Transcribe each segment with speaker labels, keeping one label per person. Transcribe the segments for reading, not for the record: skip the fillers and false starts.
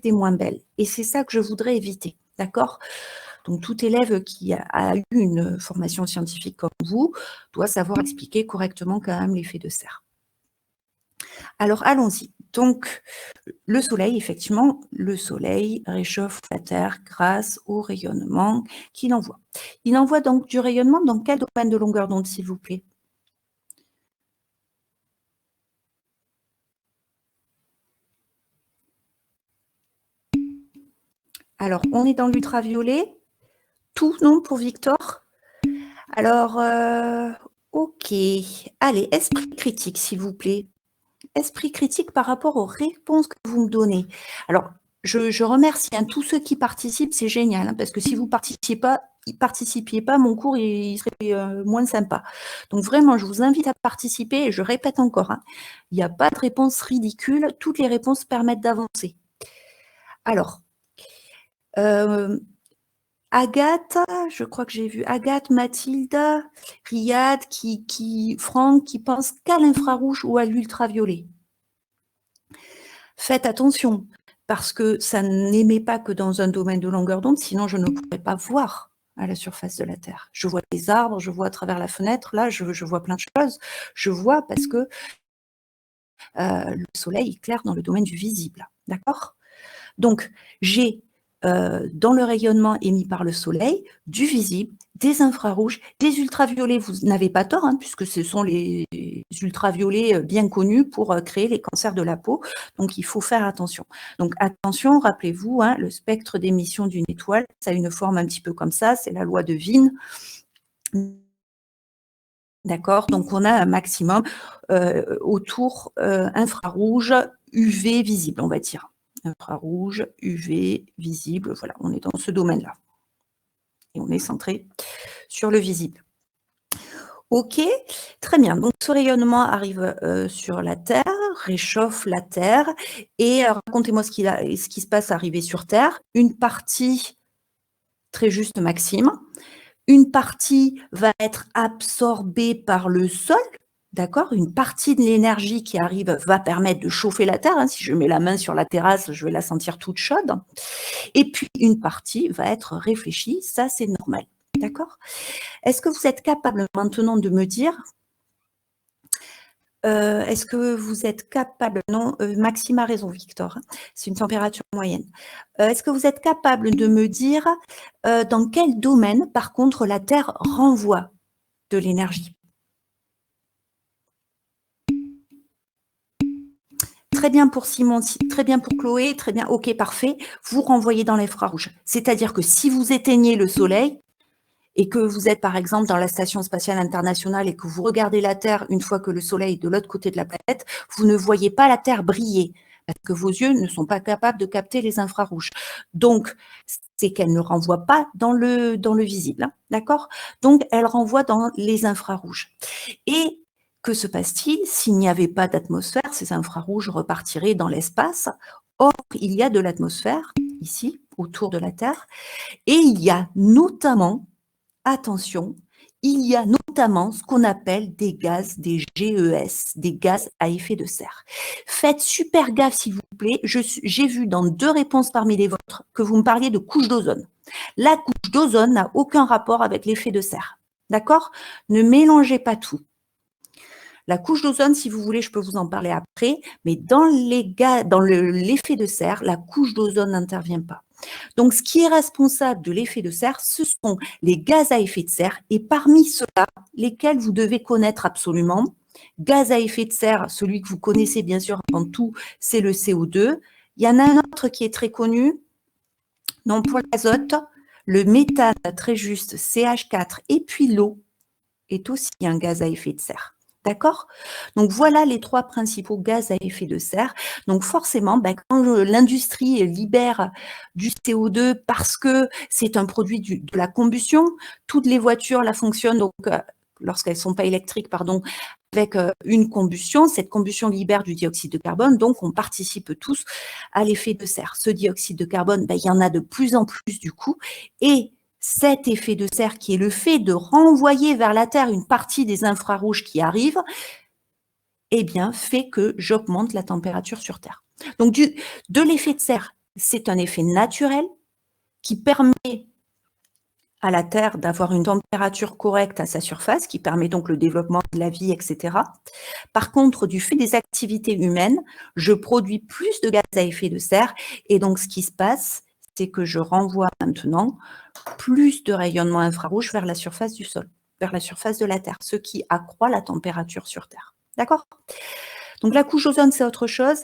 Speaker 1: est moins belle. Et c'est ça que je voudrais éviter, d'accord? Donc, tout élève qui a eu une formation scientifique comme vous doit savoir expliquer correctement quand même l'effet de serre. Alors, allons-y. Donc, le soleil, effectivement, le soleil réchauffe la Terre grâce au rayonnement qu'il envoie. Il envoie donc du rayonnement dans quel domaine de longueur d'onde, s'il vous plaît? Alors, on est dans l'ultraviolet. Tout, non, pour Victor? Alors, ok. Allez, esprit critique, s'il vous plaît. Esprit critique par rapport aux réponses que vous me donnez. Alors, je remercie tous ceux qui participent, c'est génial, parce que si vous ne participiez pas, mon cours il serait moins sympa. Donc vraiment, je vous invite à participer, et je répète encore, il n'y a pas de réponse ridicule, toutes les réponses permettent d'avancer. Alors, Agathe, je crois que j'ai vu Agathe, Mathilde, Riyad, Franck, qui pense qu'à l'infrarouge ou à l'ultraviolet. Faites attention, parce que ça n'émet pas que dans un domaine de longueur d'onde, sinon je ne pourrais pas voir à la surface de la Terre. Je vois les arbres, je vois à travers la fenêtre, là, je vois plein de choses. Je vois parce que le soleil éclaire dans le domaine du visible, d'accord? Donc, j'ai dans le rayonnement émis par le soleil, du visible, des infrarouges, des ultraviolets. Vous n'avez pas tort, puisque ce sont les ultraviolets bien connus pour créer les cancers de la peau. Donc, il faut faire attention. Donc, attention, rappelez-vous, le spectre d'émission d'une étoile, ça a une forme un petit peu comme ça, c'est la loi de Wien. D'accord? Donc, on a un maximum autour infrarouge, UV visible, on va dire. Infrarouge, UV, visible, voilà, on est dans ce domaine-là. Et on est centré sur le visible. Ok, très bien. Donc, ce rayonnement arrive sur la Terre, réchauffe la Terre. Et racontez-moi ce qui se passe arrivé sur Terre. Une partie, très juste Maxime, une partie va être absorbée par le sol. D'accord? Une partie de l'énergie qui arrive va permettre de chauffer la Terre. Si je mets la main sur la terrasse, je vais la sentir toute chaude. Et puis, une partie va être réfléchie. Ça, c'est normal. D'accord? Est-ce que vous êtes capable maintenant de me dire, est-ce que vous êtes capable, non, Maxime a raison, Victor, c'est une température moyenne. Est-ce que vous êtes capable de me dire dans quel domaine, par contre, la Terre renvoie de l'énergie? Très bien pour Simon, très bien pour Chloé, très bien, ok, parfait. Vous renvoyez dans l'infrarouge. C'est-à-dire que si vous éteignez le soleil et que vous êtes par exemple dans la Station spatiale internationale et que vous regardez la Terre une fois que le soleil est de l'autre côté de la planète, vous ne voyez pas la Terre briller parce que vos yeux ne sont pas capables de capter les infrarouges. Donc, c'est qu'elle ne renvoie pas dans le visible, d'accord? Donc, elle renvoie dans les infrarouges. Et que se passe-t-il s'il n'y avait pas d'atmosphère? Ces infrarouges repartiraient dans l'espace. Or, il y a de l'atmosphère ici, autour de la Terre, et il y a notamment, attention, il y a notamment ce qu'on appelle des gaz, des GES, des gaz à effet de serre. Faites super gaffe, s'il vous plaît. J'ai vu dans 2 réponses parmi les vôtres que vous me parliez de couche d'ozone. La couche d'ozone n'a aucun rapport avec l'effet de serre. D'accord? Ne mélangez pas tout. La couche d'ozone, si vous voulez, je peux vous en parler après, mais dans l'effet de serre, la couche d'ozone n'intervient pas. Donc, ce qui est responsable de l'effet de serre, ce sont les gaz à effet de serre, et parmi ceux-là, lesquels vous devez connaître absolument. Gaz à effet de serre, celui que vous connaissez bien sûr avant tout, c'est le CO2. Il y en a un autre qui est très connu, non, pour l'azote, le méthane, très juste, CH4, et puis l'eau est aussi un gaz à effet de serre. D'accord? Donc, voilà les 3 principaux gaz à effet de serre. Donc, forcément, quand l'industrie libère du CO2 parce que c'est un produit de la combustion, toutes les voitures la fonctionnent, donc, lorsqu'elles ne sont pas électriques, pardon, avec une combustion. Cette combustion libère du dioxyde de carbone, donc on participe tous à l'effet de serre. Ce dioxyde de carbone, il y en a de plus en plus du coup, et cet effet de serre qui est le fait de renvoyer vers la Terre une partie des infrarouges qui arrivent, eh bien, fait que j'augmente la température sur Terre. Donc, de l'effet de serre C'est un effet naturel qui permet à la Terre d'avoir une température correcte à sa surface, qui permet donc le développement de la vie, etc. Par contre, du fait des activités humaines, je produis plus de gaz à effet de serre et donc ce qui se passe, c'est que je renvoie maintenant plus de rayonnement infrarouge vers la surface du sol, vers la surface de la Terre, ce qui accroît la température sur Terre. D'accord ? Donc la couche d'ozone, c'est autre chose.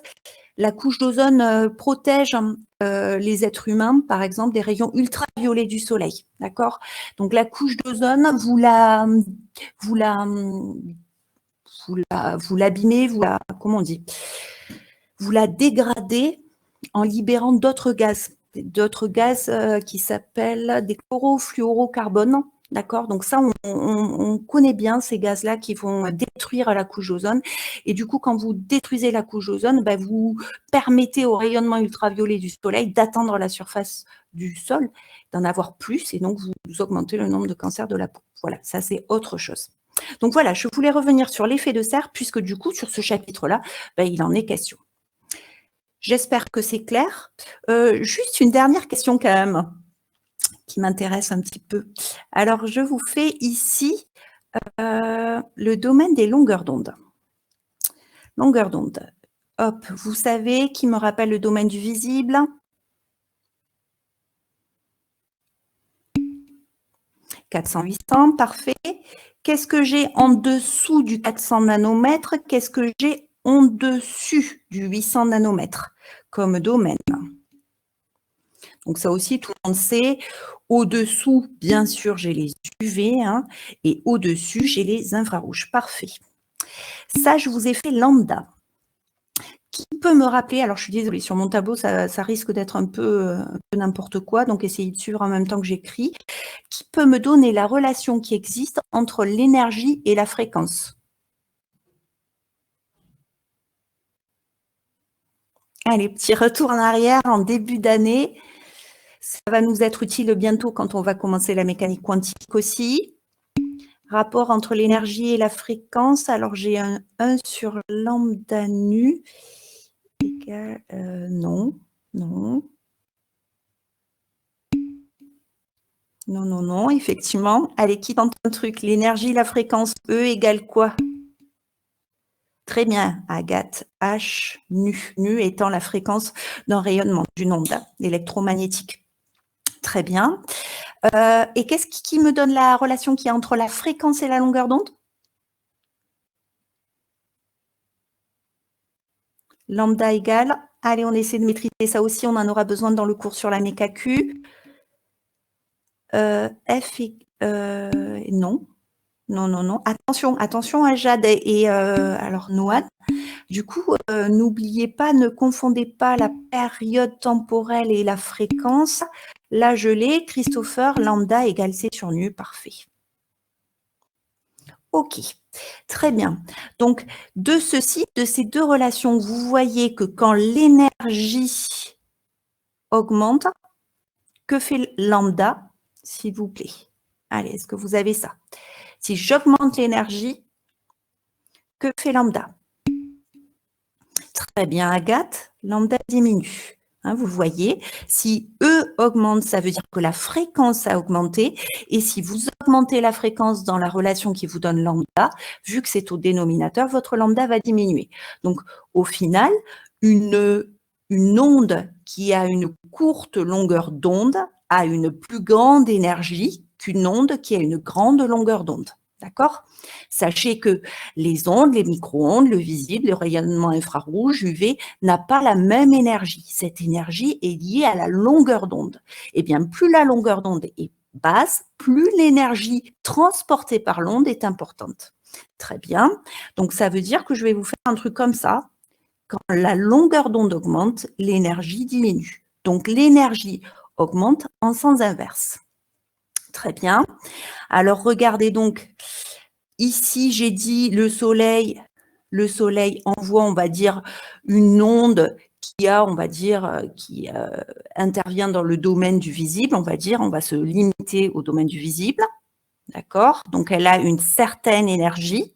Speaker 1: La couche d'ozone protège les êtres humains, par exemple, des rayons ultraviolets du soleil. D'accord ? Donc la couche d'ozone, vous l'abîmez, comment on dit ? Vous la dégradez en libérant d'autres gaz qui s'appellent des chlorofluorocarbones. D'accord ? Donc ça, on connaît bien ces gaz-là qui vont détruire la couche d'ozone. Et du coup, quand vous détruisez la couche d'ozone, vous permettez au rayonnement ultraviolet du soleil d'atteindre la surface du sol, d'en avoir plus, et donc vous augmentez le nombre de cancers de la peau. Voilà, ça c'est autre chose. Donc voilà, je voulais revenir sur l'effet de serre, puisque du coup, sur ce chapitre-là, il en est question. J'espère que c'est clair. Juste une dernière question quand même, qui m'intéresse un petit peu. Alors, je vous fais ici le domaine des longueurs d'onde. Longueur d'onde. Hop, vous savez qui me rappelle le domaine du visible ? 400-800, parfait. Qu'est-ce que j'ai en dessous du 400 nanomètres? Qu'est-ce que j'ai en dessus du 800 nanomètres comme domaine? Donc ça aussi, tout le monde sait. Au-dessous, bien sûr, j'ai les UV, et au-dessus, j'ai les infrarouges. Parfait. Ça, je vous ai fait lambda. Qui peut me rappeler, alors je suis désolée, sur mon tableau, ça risque d'être un peu n'importe quoi, donc essayez de suivre en même temps que j'écris. Qui peut me donner la relation qui existe entre l'énergie et la fréquence? Allez, petit retour en arrière en début d'année. Ça va nous être utile bientôt quand on va commencer la mécanique quantique aussi. Rapport entre l'énergie et la fréquence. Alors, j'ai un 1 sur lambda nu égale… non. Non, effectivement. Allez, qui tente un truc? L'énergie, la fréquence, E égale quoi? Très bien, Agathe. H nu. Nu étant la fréquence d'un rayonnement, d'une onde électromagnétique. Très bien. Et qu'est-ce qui me donne la relation qu'il y a entre la fréquence et la longueur d'onde? Lambda égale, allez, on essaie de maîtriser ça aussi, on en aura besoin dans le cours sur la méca-Q. F, non. Attention à Jade et alors Noad. Du coup, n'oubliez pas, ne confondez pas la période temporelle et la fréquence. Là, je l'ai, Christopher, lambda égale C sur nu, parfait. Ok, très bien. Donc, de ces deux relations, vous voyez que quand l'énergie augmente, que fait lambda, s'il vous plaît? Allez, est-ce que vous avez ça? Si j'augmente l'énergie, que fait lambda? Très bien, Agathe, lambda diminue. Vous voyez, si E augmente, ça veut dire que la fréquence a augmenté. Et si vous augmentez la fréquence dans la relation qui vous donne lambda, vu que c'est au dénominateur, votre lambda va diminuer. Donc, au final, une onde qui a une courte longueur d'onde a une plus grande énergie qu'une onde qui a une grande longueur d'onde. D'accord? Sachez que les ondes, les micro-ondes, le visible, le rayonnement infrarouge, UV, n'a pas la même énergie. Cette énergie est liée à la longueur d'onde. Eh bien, plus la longueur d'onde est basse, plus l'énergie transportée par l'onde est importante. Très bien. Donc, ça veut dire que je vais vous faire un truc comme ça. Quand la longueur d'onde augmente, l'énergie diminue. Donc, l'énergie augmente en sens inverse. Très bien. Alors, regardez donc, ici, j'ai dit le soleil envoie, on va dire, une onde qui intervient dans le domaine du visible, on va se limiter au domaine du visible, d'accord? Donc, elle a une certaine énergie.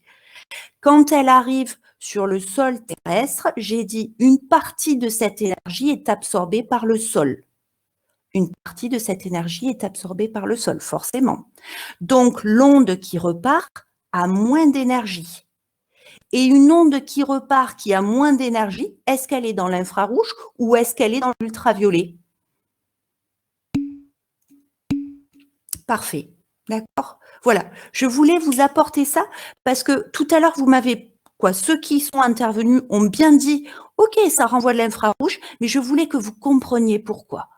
Speaker 1: Quand elle arrive sur le sol terrestre, j'ai dit une partie de cette énergie est absorbée par le sol. Une partie de cette énergie est absorbée par le sol, forcément. Donc, l'onde qui repart a moins d'énergie. Et une onde qui repart qui a moins d'énergie, est-ce qu'elle est dans l'infrarouge ou est-ce qu'elle est dans l'ultraviolet? Parfait. D'accord? Voilà. Je voulais vous apporter ça parce que tout à l'heure, vous m'avez, ceux qui sont intervenus ont bien dit, OK, ça renvoie de l'infrarouge, mais je voulais que vous compreniez pourquoi.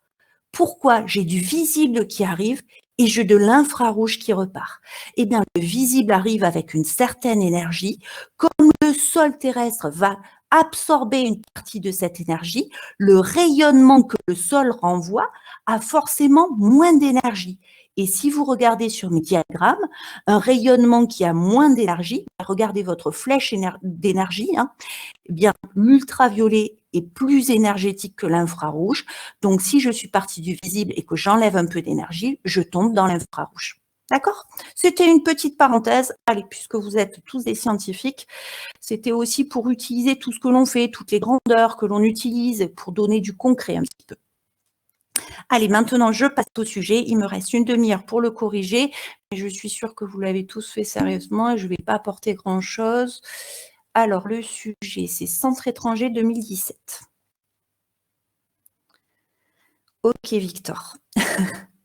Speaker 1: Pourquoi j'ai du visible qui arrive et j'ai de l'infrarouge qui repart? Eh bien, le visible arrive avec une certaine énergie. Comme le sol terrestre va absorber une partie de cette énergie, le rayonnement que le sol renvoie a forcément moins d'énergie. Et si vous regardez sur mes diagrammes, un rayonnement qui a moins d'énergie, regardez votre flèche d'énergie, eh bien, l'ultraviolet est plus énergétique que l'infrarouge. Donc, si je suis partie du visible et que j'enlève un peu d'énergie, je tombe dans l'infrarouge. D'accord? C'était une petite parenthèse. Allez, puisque vous êtes tous des scientifiques, c'était aussi pour utiliser tout ce que l'on fait, toutes les grandeurs que l'on utilise pour donner du concret un petit peu. Allez, maintenant, je passe au sujet. Il me reste une demi-heure pour le corriger. Mais je suis sûre que vous l'avez tous fait sérieusement et je ne vais pas apporter grand-chose. Alors, le sujet, c'est Centre étranger 2017. Ok, Victor.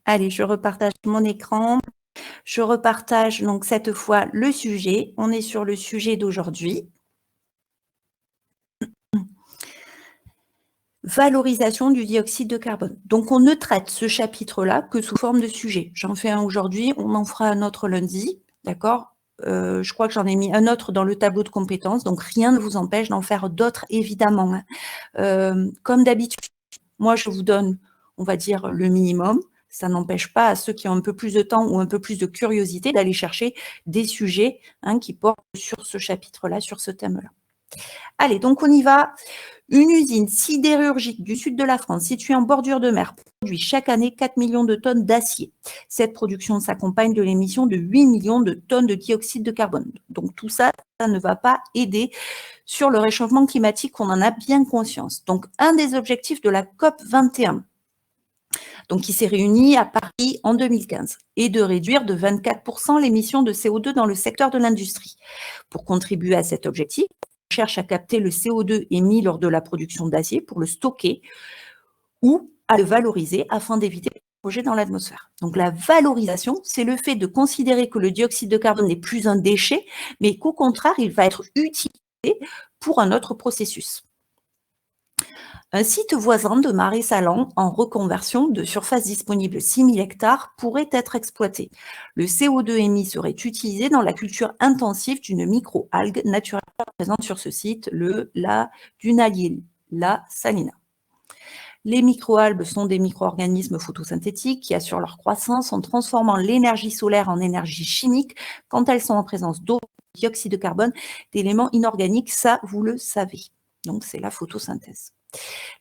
Speaker 1: Allez, je repartage mon écran. Je repartage donc cette fois le sujet. On est sur le sujet d'aujourd'hui. Valorisation du dioxyde de carbone. Donc, on ne traite ce chapitre-là que sous forme de sujet. J'en fais un aujourd'hui, on en fera un autre lundi, d'accord? Je crois que j'en ai mis un autre dans le tableau de compétences, donc rien ne vous empêche d'en faire d'autres, évidemment. Comme d'habitude, moi, je vous donne, on va dire, le minimum. Ça n'empêche pas à ceux qui ont un peu plus de temps ou un peu plus de curiosité d'aller chercher des sujets qui portent sur ce chapitre-là, sur ce thème-là. Allez, donc on y va. Une usine sidérurgique du sud de la France, située en bordure de mer, produit chaque année 4 millions de tonnes d'acier. Cette production s'accompagne de l'émission de 8 millions de tonnes de dioxyde de carbone. Donc tout ça, ça ne va pas aider sur le réchauffement climatique, on en a bien conscience. Donc un des objectifs de la COP 21, donc qui s'est réunie à Paris en 2015, est de réduire de 24% l'émission de CO2 dans le secteur de l'industrie. Pour contribuer à cet objectif, on cherche à capter le CO2 émis lors de la production d'acier pour le stocker ou à le valoriser afin d'éviter le rejet dans l'atmosphère. Donc la valorisation, c'est le fait de considérer que le dioxyde de carbone n'est plus un déchet, mais qu'au contraire, il va être utilisé pour un autre processus. Un site voisin de Marais-Salan, en reconversion de surface disponible 6000 hectares, pourrait être exploité. Le CO2 émis serait utilisé dans la culture intensive d'une micro-algue naturelle présente sur ce site, la Dunaliella salina. Les microalgues sont des micro-organismes photosynthétiques qui assurent leur croissance en transformant l'énergie solaire en énergie chimique quand elles sont en présence d'eau, de dioxyde de carbone, d'éléments inorganiques, ça vous le savez. Donc c'est la photosynthèse.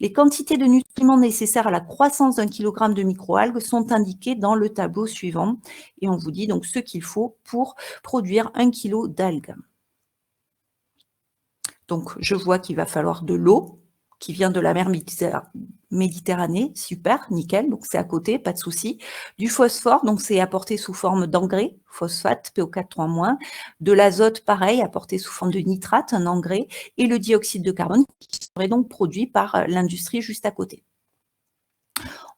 Speaker 1: Les quantités de nutriments nécessaires à la croissance d'un kilogramme de microalgues sont indiquées dans le tableau suivant et on vous dit donc ce qu'il faut pour produire 1 kilo d'algues. Donc je vois qu'il va falloir de l'eau qui vient de la mer Méditerranée, super, nickel, donc c'est à côté, pas de souci. Du phosphore, donc c'est apporté sous forme d'engrais, phosphate, PO4-3-, de l'azote, pareil, apporté sous forme de nitrate, un engrais, et le dioxyde de carbone qui serait donc produit par l'industrie juste à côté.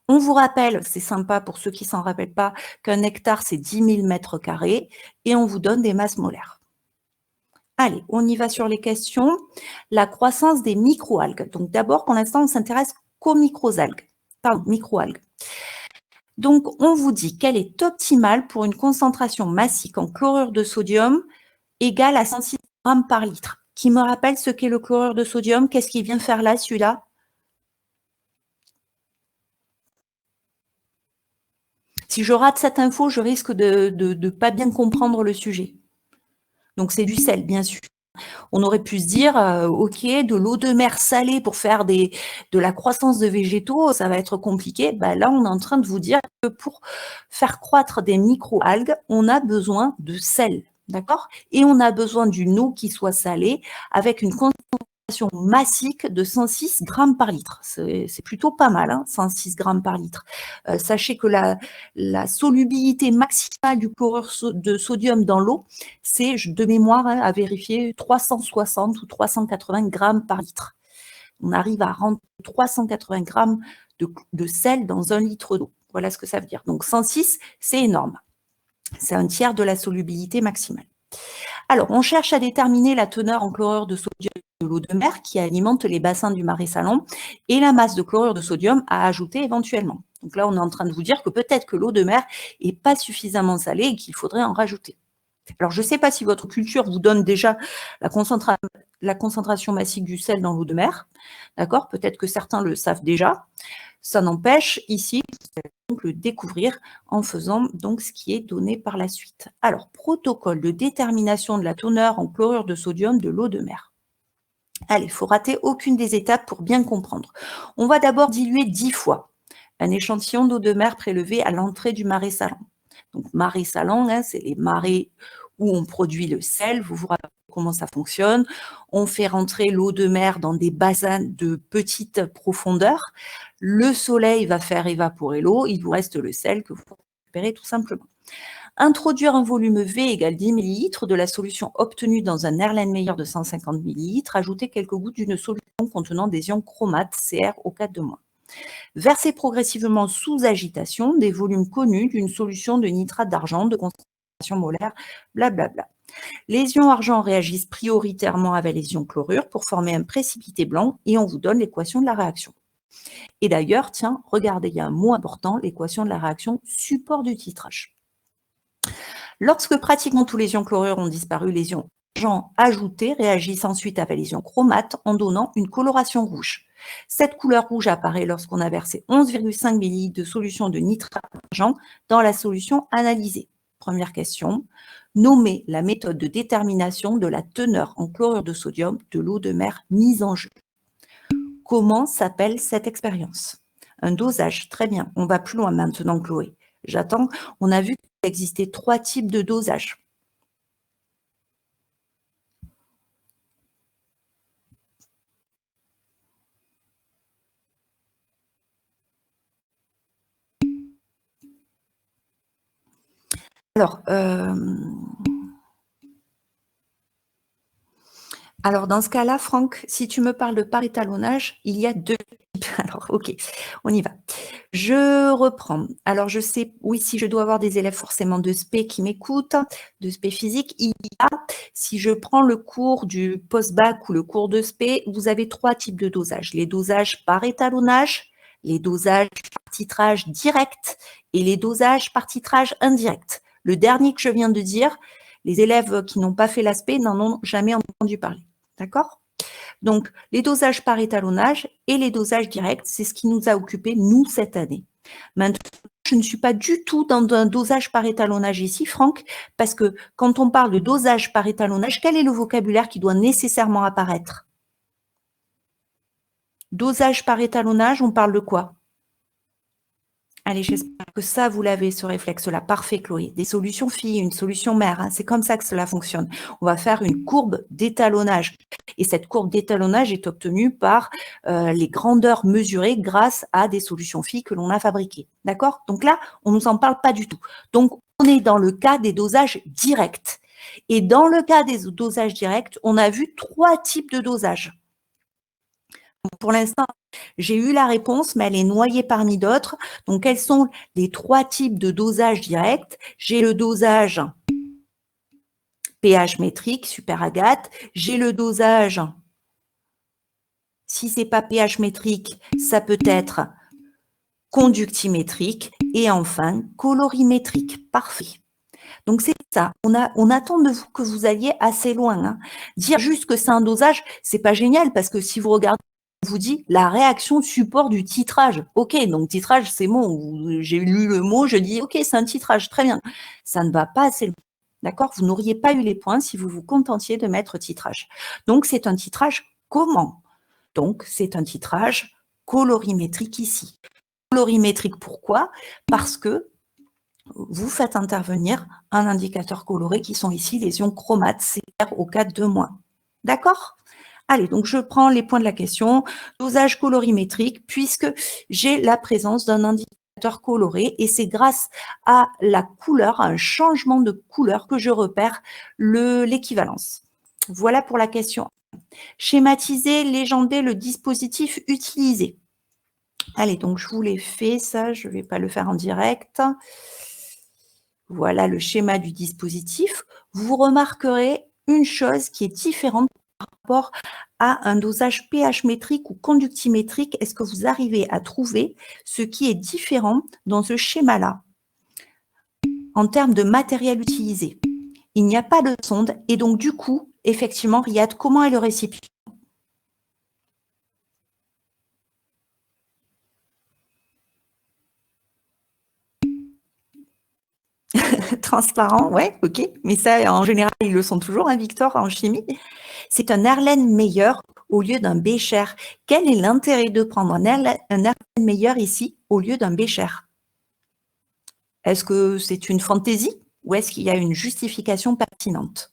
Speaker 1: On vous rappelle, c'est sympa pour ceux qui ne s'en rappellent pas, qu'un hectare, c'est 10 000 mètres carrés, et on vous donne des masses molaires. Allez, on y va sur les questions. La croissance des microalgues. Donc d'abord, pour l'instant, on s'intéresse qu'aux microalgues. Donc, on vous dit qu'elle est optimale pour une concentration massique en chlorure de sodium égale à 106 grammes par litre. Qui me rappelle ce qu'est le chlorure de sodium? Qu'est-ce qu'il vient faire là, celui-là? Si je rate cette info, je risque de ne pas bien comprendre le sujet. Donc, c'est du sel, bien sûr. On aurait pu se dire, OK, de l'eau de mer salée pour faire de la croissance de végétaux, ça va être compliqué. Ben là, on est en train de vous dire que pour faire croître des micro-algues, on a besoin de sel. d'accord? Et on a besoin d'une eau qui soit salée avec une concentration massique de 106 grammes par litre. C'est plutôt pas mal, hein, 106 grammes par litre. Sachez que la solubilité maximale du chlorure de sodium dans l'eau, c'est, de mémoire, hein, à vérifier, 360 ou 380 grammes par litre. On arrive à rendre 380 grammes de sel dans 1 litre d'eau. Voilà ce que ça veut dire. Donc 106, c'est énorme. C'est un tiers de la solubilité maximale. Alors, on cherche à déterminer la teneur en chlorure de sodium de l'eau de mer qui alimente les bassins du Marais Salon et la masse de chlorure de sodium à ajouter éventuellement. Donc là, on est en train de vous dire que peut-être que l'eau de mer n'est pas suffisamment salée et qu'il faudrait en rajouter. Alors, je ne sais pas si votre culture vous donne déjà la concentration massique du sel dans l'eau de mer. D'accord? Peut-être que certains le savent déjà. Ça n'empêche, ici, vous allez donc le découvrir en faisant donc ce qui est donné par la suite. Alors, protocole de détermination de la teneur en chlorure de sodium de l'eau de mer. Allez, il ne faut rater aucune des étapes pour bien comprendre. On va d'abord diluer 10 fois un échantillon d'eau de mer prélevé à l'entrée du Marais Salon. Donc, Marais Salon, hein, c'est les marais où on produit le sel. Vous vous rappelez comment ça fonctionne. On fait rentrer l'eau de mer dans des bassins de petite profondeur. Le soleil va faire évaporer l'eau. Il vous reste le sel que vous récupérez tout simplement. Introduire un volume V égale 10 ml de la solution obtenue dans un Erlenmeyer de 150 ml. Ajouter quelques gouttes d'une solution contenant des ions chromates CrO4-. Verser progressivement sous agitation des volumes connus d'une solution de nitrate d'argent de concentration molaire, blablabla. Les ions argent réagissent prioritairement avec les ions chlorure pour former un précipité blanc et on vous donne l'équation de la réaction. Et d'ailleurs, tiens, regardez, il y a un mot important, l'équation de la réaction support du titrage. Lorsque pratiquement tous les ions chlorure ont disparu, les ions argent ajoutés réagissent ensuite avec les ions chromates en donnant une coloration rouge. Cette couleur rouge apparaît lorsqu'on a versé 11,5 ml de solution de nitrate d'argent dans la solution analysée. Première question, nommez la méthode de détermination de la teneur en chlorure de sodium de l'eau de mer mise en jeu. Comment s'appelle cette expérience? Un dosage, très bien. On va plus loin maintenant, Chloé. J'attends. On a vu qu'il existait 3 types de dosage. Alors, dans ce cas-là, Franck, si tu me parles de par-étalonnage, il y a 2 types. Alors, ok, on y va. Je reprends. Alors, je sais, oui, si je dois avoir des élèves forcément de spé qui m'écoutent, de spé physique, il y a, si je prends le cours du post-bac ou le cours de spé, vous avez 3 types de dosages. Les dosages par étalonnage, les dosages par titrage direct et les dosages par titrage indirect. Le dernier que je viens de dire, les élèves qui n'ont pas fait l'aspect n'en ont jamais entendu parler. D'accord? Donc, les dosages par étalonnage et les dosages directs, c'est ce qui nous a occupé, nous, cette année. Maintenant, je ne suis pas du tout dans un dosage par étalonnage ici, Franck, parce que quand on parle de dosage par étalonnage, quel est le vocabulaire qui doit nécessairement apparaître? Dosage par étalonnage, on parle de quoi? Allez, j'espère que ça, vous l'avez, ce réflexe-là. Parfait, Chloé. Des solutions filles, une solution mère, hein. C'est comme ça que cela fonctionne. On va faire une courbe d'étalonnage. Et cette courbe d'étalonnage est obtenue par les grandeurs mesurées grâce à des solutions filles que l'on a fabriquées. D'accord? Donc là, on ne nous en parle pas du tout. Donc, on est dans le cas des dosages directs. Et dans le cas des dosages directs, on a vu 3 types de dosages. Pour l'instant, j'ai eu la réponse, mais elle est noyée parmi d'autres. Donc, quels sont les 3 types de dosage direct? J'ai le dosage pH métrique, super Agathe. J'ai le dosage, si ce n'est pas pH métrique, ça peut être conductimétrique. Et enfin, colorimétrique. Parfait. Donc, c'est ça. On attend de vous que vous alliez assez loin, hein. Dire juste que c'est un dosage, c'est pas génial parce que si vous regardez, on vous dit la réaction support du titrage. Ok, donc titrage, c'est bon. J'ai lu le mot, je dis ok, c'est un titrage, très bien. Ça ne va pas assez loin. D'accord? Vous n'auriez pas eu les points si vous vous contentiez de mettre titrage. Donc, c'est un titrage comment? Donc, c'est un titrage colorimétrique ici. Colorimétrique, pourquoi? Parce que vous faites intervenir un indicateur coloré qui sont ici les ions chromates CrO4-. D'accord? Allez, donc je prends les points de la question. Dosage colorimétrique, puisque j'ai la présence d'un indicateur coloré et c'est grâce à la couleur, à un changement de couleur que je repère l'équivalence. Voilà pour la question. Schématiser, légender le dispositif utilisé. Allez, donc je vous l'ai fait, ça, je ne vais pas le faire en direct. Voilà le schéma du dispositif. Vous remarquerez une chose qui est différente par rapport à un dosage pH métrique ou conductimétrique. Est-ce que vous arrivez à trouver ce qui est différent dans ce schéma-là en termes de matériel utilisé? Il n'y a pas de sonde et donc du coup, effectivement, Riyad, comment est le récipient? Transparent, ouais, ok. Mais ça, en général, ils le sont toujours, hein, Victor, en chimie. C'est un Erlenmeyer au lieu d'un Becher. Quel est l'intérêt de prendre un Erlenmeyer ici au lieu d'un Becher? Est-ce que c'est une fantaisie ou est-ce qu'il y a une justification pertinente?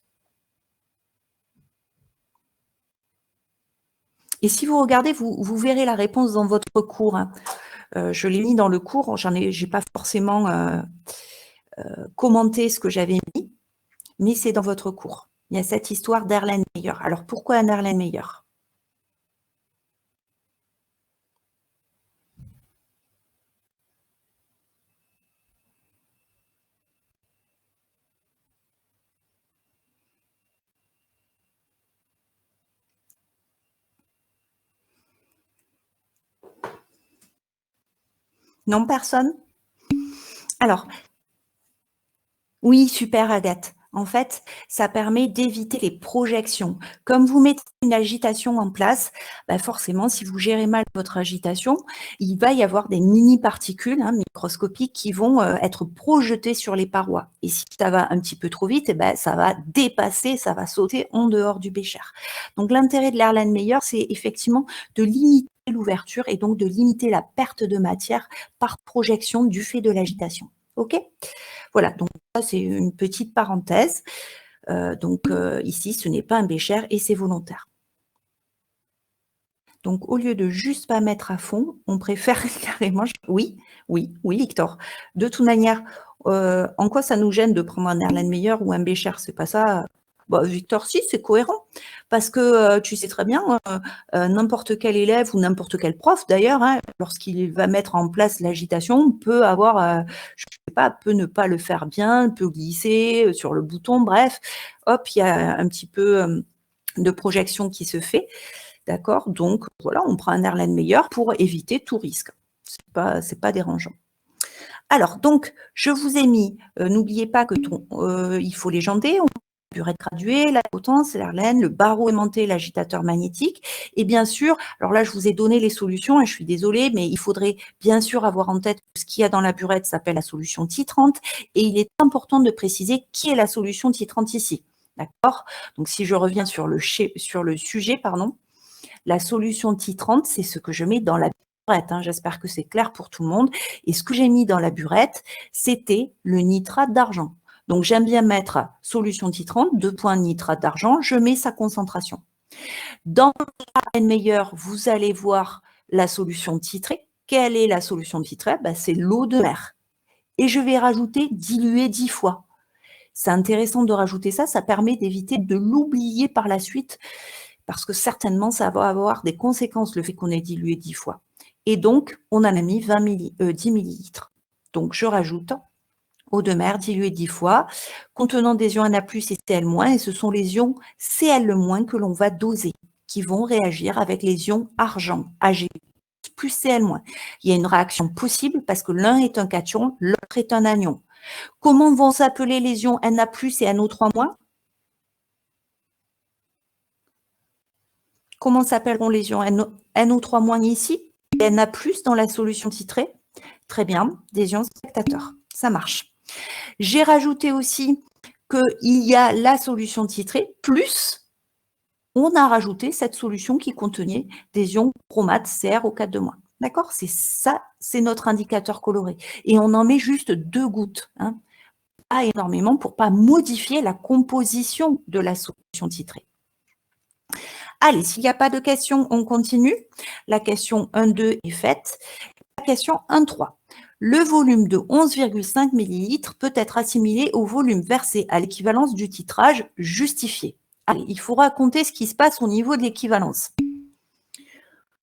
Speaker 1: Et si vous regardez, vous verrez la réponse dans votre cours, hein. Je l'ai mis dans le cours, j'ai pas forcément commenté ce que j'avais mis, mais c'est dans votre cours. Il y a cette histoire d'Erlenmeyer. Alors, pourquoi un Erlenmeyer? Non, personne? Alors, oui, super Agathe. En fait, ça permet d'éviter les projections. Comme vous mettez une agitation en place, bah forcément, si vous gérez mal votre agitation, il va y avoir des mini-particules, hein, microscopiques qui vont être projetées sur les parois. Et si ça va un petit peu trop vite, eh ben, ça va dépasser, ça va sauter en dehors du bécher. Donc l'intérêt de l'Erlenmeyer, c'est effectivement de limiter l'ouverture et donc de limiter la perte de matière par projection du fait de l'agitation. OK ? Voilà, donc ça, c'est une petite parenthèse. Ici, ce n'est pas un bécher et c'est volontaire. Donc, au lieu de juste pas mettre à fond, on préfère carrément… Oui, Victor. De toute manière, en quoi ça nous gêne de prendre un Erlenmeyer ou un bécher? C'est pas ça. Bah, Victor, si, c'est cohérent. Parce que tu sais très bien, n'importe quel élève ou n'importe quel prof, d'ailleurs, hein, lorsqu'il va mettre en place l'agitation, peut avoir, je ne sais pas, peut ne pas le faire bien, peut glisser sur le bouton, bref, hop, il y a un petit peu de projection qui se fait. D'accord? Donc, voilà, on prend un Erlenmeyer pour éviter tout risque. C'est pas dérangeant. Alors, donc, je vous ai mis, n'oubliez pas que il faut légender, on burette graduée, la potence, l'Erlen, le barreau aimanté, l'agitateur magnétique. Et bien sûr, alors là, je vous ai donné les solutions et je suis désolée, mais il faudrait bien sûr avoir en tête que ce qu'il y a dans la burette s'appelle la solution titrante et il est important de préciser qui est la solution titrante ici. D'accord? Donc, si je reviens sur le sujet, pardon, la solution titrante, c'est ce que je mets dans la burette, hein. J'espère que c'est clair pour tout le monde. Et ce que j'ai mis dans la burette, c'était le nitrate d'argent. Donc, j'aime bien mettre solution titrante, 2 points nitrate d'argent, je mets sa concentration. Dans Erlenmeyer, vous allez voir la solution titrée. Quelle est la solution titrée? Ben, c'est l'eau de mer. Et je vais rajouter dilué 10 fois. C'est intéressant de rajouter ça, ça permet d'éviter de l'oublier par la suite parce que certainement, ça va avoir des conséquences, le fait qu'on ait dilué 10 fois. Et donc, on en a mis 10 millilitres. Donc, je rajoute eau de mer diluée 10 fois, contenant des ions Na+, et Cl-, et ce sont les ions Cl- que l'on va doser, qui vont réagir avec les ions argent, Ag+, plus Cl-. Il y a une réaction possible parce que l'un est un cation, l'autre est un anion. Comment vont s'appeler les ions Na+ et NO3-? Comment s'appelleront les ions NO3- ici et Na+ dans la solution titrée? Très bien, des ions spectateurs. Ça marche. J'ai rajouté aussi qu'il y a la solution titrée, plus on a rajouté cette solution qui contenait des ions chromates CrO4-. D'accord? C'est ça, c'est notre indicateur coloré. Et on en met juste 2 gouttes, hein, pas énormément pour ne pas modifier la composition de la solution titrée. Allez, s'il n'y a pas de questions, on continue. La question 1,2 est faite. La question 1,3. Le volume de 11,5 ml peut être assimilé au volume versé à l'équivalence du titrage justifié. Allez, il faut raconter ce qui se passe au niveau de l'équivalence.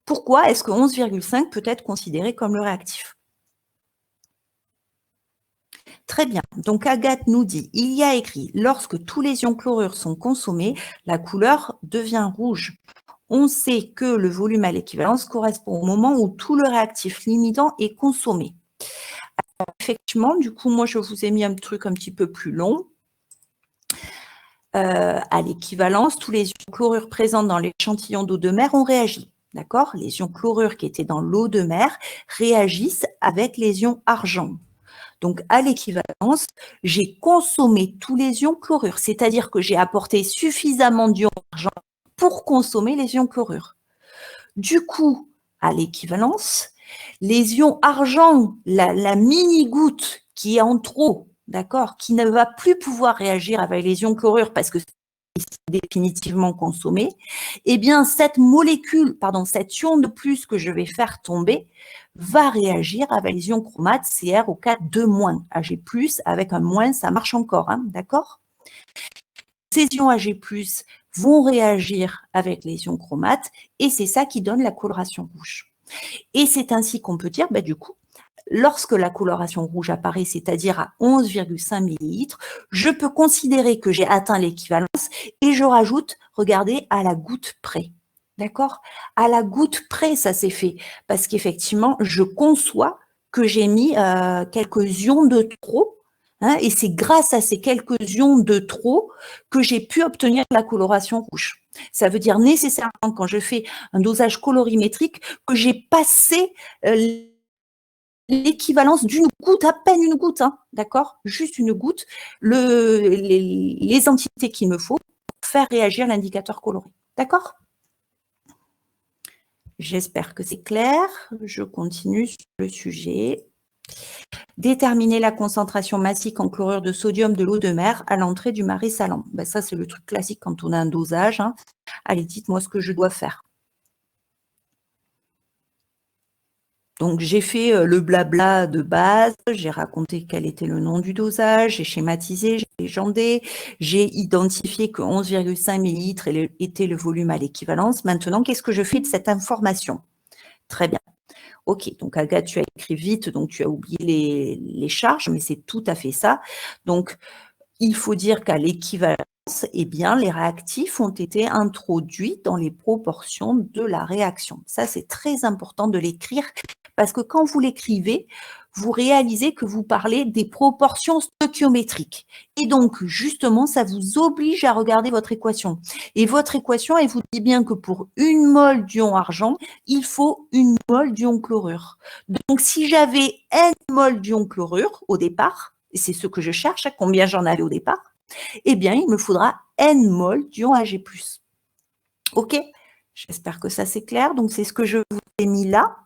Speaker 1: Pourquoi est-ce que 11,5 peut être considéré comme le réactif? Très bien. Donc, Agathe nous dit, il y a écrit, lorsque tous les ions chlorure sont consommés, la couleur devient rouge. On sait que le volume à l'équivalence correspond au moment où tout le réactif limitant est consommé. Alors, effectivement, du coup, moi, je vous ai mis un truc un petit peu plus long. À l'équivalence, tous les ions chlorure présents dans l'échantillon d'eau de mer ont réagi. D'accord? Les ions chlorure qui étaient dans l'eau de mer réagissent avec les ions argent. Donc, à l'équivalence, j'ai consommé tous les ions chlorure, c'est-à-dire que j'ai apporté suffisamment d'ions argent pour consommer les ions chlorure. Du coup, à l'équivalence, les ions argent, la mini-goutte qui est en trop, d'accord, qui ne va plus pouvoir réagir avec les ions chlorure parce que c'est définitivement consommé, eh bien, cette molécule, pardon, cet ion de plus que je vais faire tomber va réagir avec les ions chromates CrO4 Ag+, avec un moins, ça marche encore, hein, d'accord? Ces ions Ag+, vont réagir avec les ions chromates et c'est ça qui donne la coloration rouge. Et c'est ainsi qu'on peut dire, du coup, lorsque la coloration rouge apparaît, c'est-à-dire à 11,5 ml, je peux considérer que j'ai atteint l'équivalence et je rajoute, regardez, à la goutte près. D'accord? À la goutte près, ça s'est fait. Parce qu'effectivement, je conçois que j'ai mis quelques ions de trop. Hein, et c'est grâce à ces quelques ions de trop que j'ai pu obtenir la coloration rouge. Ça veut dire nécessairement, quand je fais un dosage colorimétrique, que j'ai passé l'équivalence d'une goutte, à peine une goutte, hein, d'accord? Juste une goutte, les entités qu'il me faut pour faire réagir l'indicateur coloré. D'accord? J'espère que c'est clair. Je continue sur le sujet. Déterminer la concentration massique en chlorure de sodium de l'eau de mer à l'entrée du marais salant. Ça, c'est le truc classique quand on a un dosage. Hein. Allez, dites-moi ce que je dois faire. Donc, j'ai fait le blabla de base, j'ai raconté quel était le nom du dosage, j'ai schématisé, j'ai légendé, j'ai identifié que 11,5 ml était le volume à l'équivalence. Maintenant, qu'est-ce que je fais de cette information? Très bien. Ok, donc Agathe, tu as écrit vite, donc tu as oublié les charges, mais c'est tout à fait ça. Donc, il faut dire qu'à l'équivalence, eh bien, les réactifs ont été introduits dans les proportions de la réaction. Ça, c'est très important de l'écrire parce que quand vous l'écrivez, vous réalisez que vous parlez des proportions stoichiométriques. Et donc, justement, ça vous oblige à regarder votre équation. Et votre équation, elle vous dit bien que pour une mole d'ion argent, il faut une mole d'ion chlorure. Donc, si j'avais n mol d'ion chlorure au départ, et c'est ce que je cherche, à combien j'en avais au départ, eh bien, il me faudra n mol d'ion Ag+. OK? J'espère que ça c'est clair. Donc, c'est ce que je vous ai mis là.